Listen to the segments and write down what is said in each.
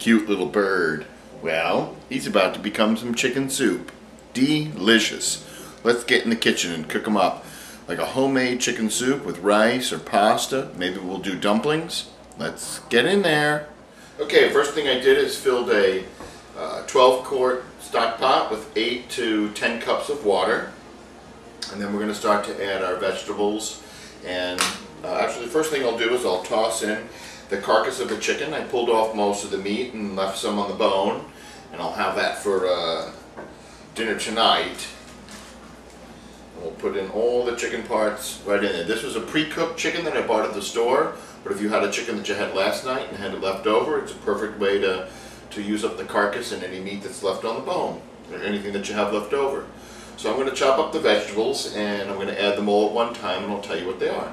cute little bird. Well, he's about to become some chicken soup. Delicious. Let's get in the kitchen and cook them up. Like a homemade chicken soup with rice or pasta. Maybe we'll do dumplings. Let's get in there. Okay, first thing I did is filled a 12-quart stock pot with 8 to 10 cups of water. And then we're going to start to add our vegetables. And actually the first thing I'll do is I'll toss in the carcass of the chicken. I pulled off most of the meat and left some on the bone. And I'll have that for dinner tonight. And we'll put in all the chicken parts right in there. This was a pre-cooked chicken that I bought at the store. But if you had a chicken that you had last night and had it left over, it's a perfect way to use up the carcass and any meat that's left on the bone, or anything that you have left over. So I'm going to chop up the vegetables and I'm going to add them all at one time and I'll tell you what they are.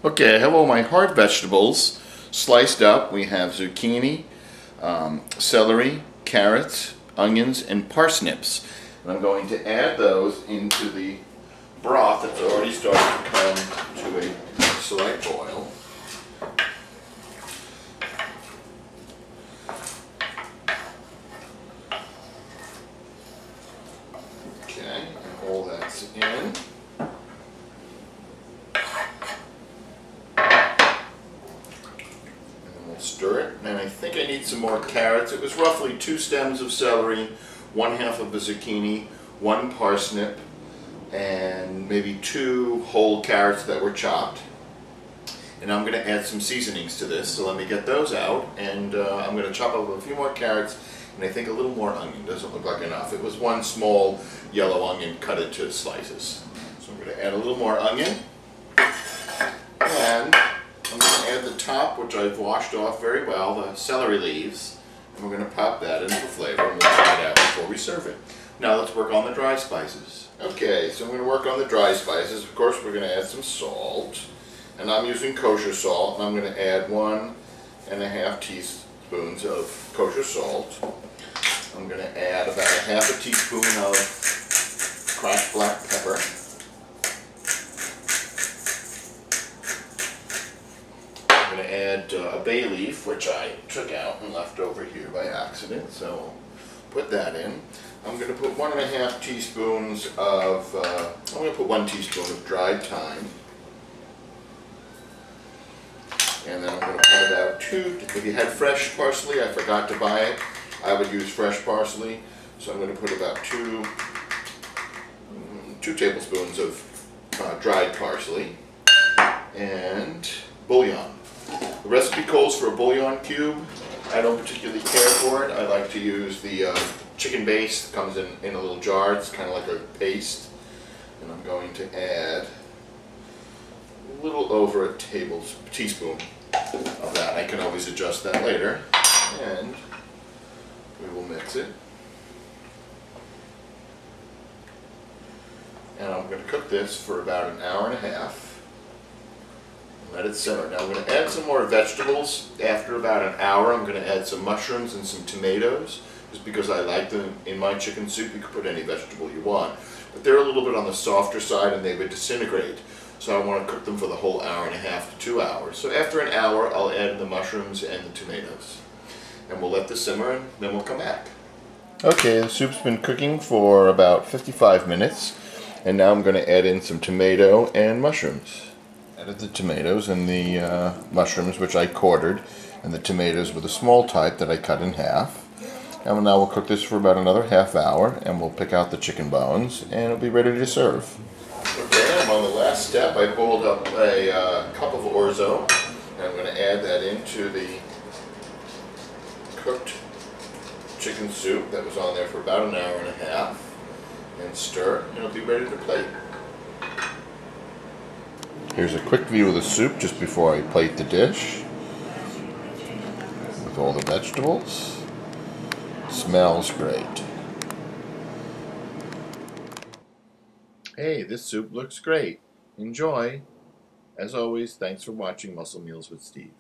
Okay, I have all my hard vegetables sliced up. We have zucchini, celery, carrots, onions, and parsnips. And I'm going to add those into the broth that's already started to come to a slight boil. Okay, and all that's in. And then we'll stir it. And I think I need some more carrots. It was roughly 2 stems of celery, 1/2 of the zucchini, 1 parsnip, and maybe 2 whole carrots that were chopped. And I'm going to add some seasonings to this, so let me get those out. And I'm going to chop up a few more carrots, and I think a little more onion. Doesn't look like enough. It was 1 small yellow onion cut into slices. So I'm going to add a little more onion. And I'm going to add the top, which I've washed off very well, the celery leaves. And we're going to pop that in for flavor, and we'll try it out before we serve it. Now let's work on the dry spices. Okay, so I'm going to work on the dry spices. Of course, we're going to add some salt. And I'm using kosher salt, and I'm going to add 1.5 teaspoons of kosher salt. I'm going to add about 1/2 teaspoon of cracked black pepper. I'm going to add a bay leaf, which I took out and left over here by accident, so I'll put that in. I'm going to put 1.5 teaspoons of, I'm going to put 1 teaspoon of dried thyme. And then I'm going to put about 2, if you had fresh parsley, I forgot to buy it, I would use fresh parsley. So I'm going to put about 2 tablespoons of dried parsley and bouillon. The recipe calls for a bouillon cube. I don't particularly care for it. I like to use the chicken base that comes in a little jar. It's kind of like a paste. And I'm going to add a little over a teaspoon of that. I can always adjust that later. And we will mix it. And I'm going to cook this for about 1.5 hours. Let it simmer. Now I'm going to add some more vegetables. After about 1 hour, I'm going to add some mushrooms and some tomatoes, just because I like them in my chicken soup. You can put any vegetable you want, but they're a little bit on the softer side and they would disintegrate. So I want to cook them for the whole 1.5 hours to 2 hours. So after 1 hour, I'll add the mushrooms and the tomatoes. And we'll let this simmer and then we'll come back. Okay, the soup's been cooking for about 55 minutes. And now I'm going to add in some tomato and mushrooms. Added the tomatoes and the mushrooms, which I quartered. And the tomatoes were the small type that I cut in half. And now we'll cook this for about another ½ hour. And we'll pick out the chicken bones. And it'll be ready to serve. Okay, I'm on the last step. I boiled up a cup of orzo, and I'm going to add that into the cooked chicken soup that was on there for about 1.5 hours, and stir, and it'll be ready to plate. Here's a quick view of the soup just before I plate the dish, with all the vegetables. Smells great. Hey, this soup looks great. Enjoy. As always, thanks for watching Muscle Meals with Steve.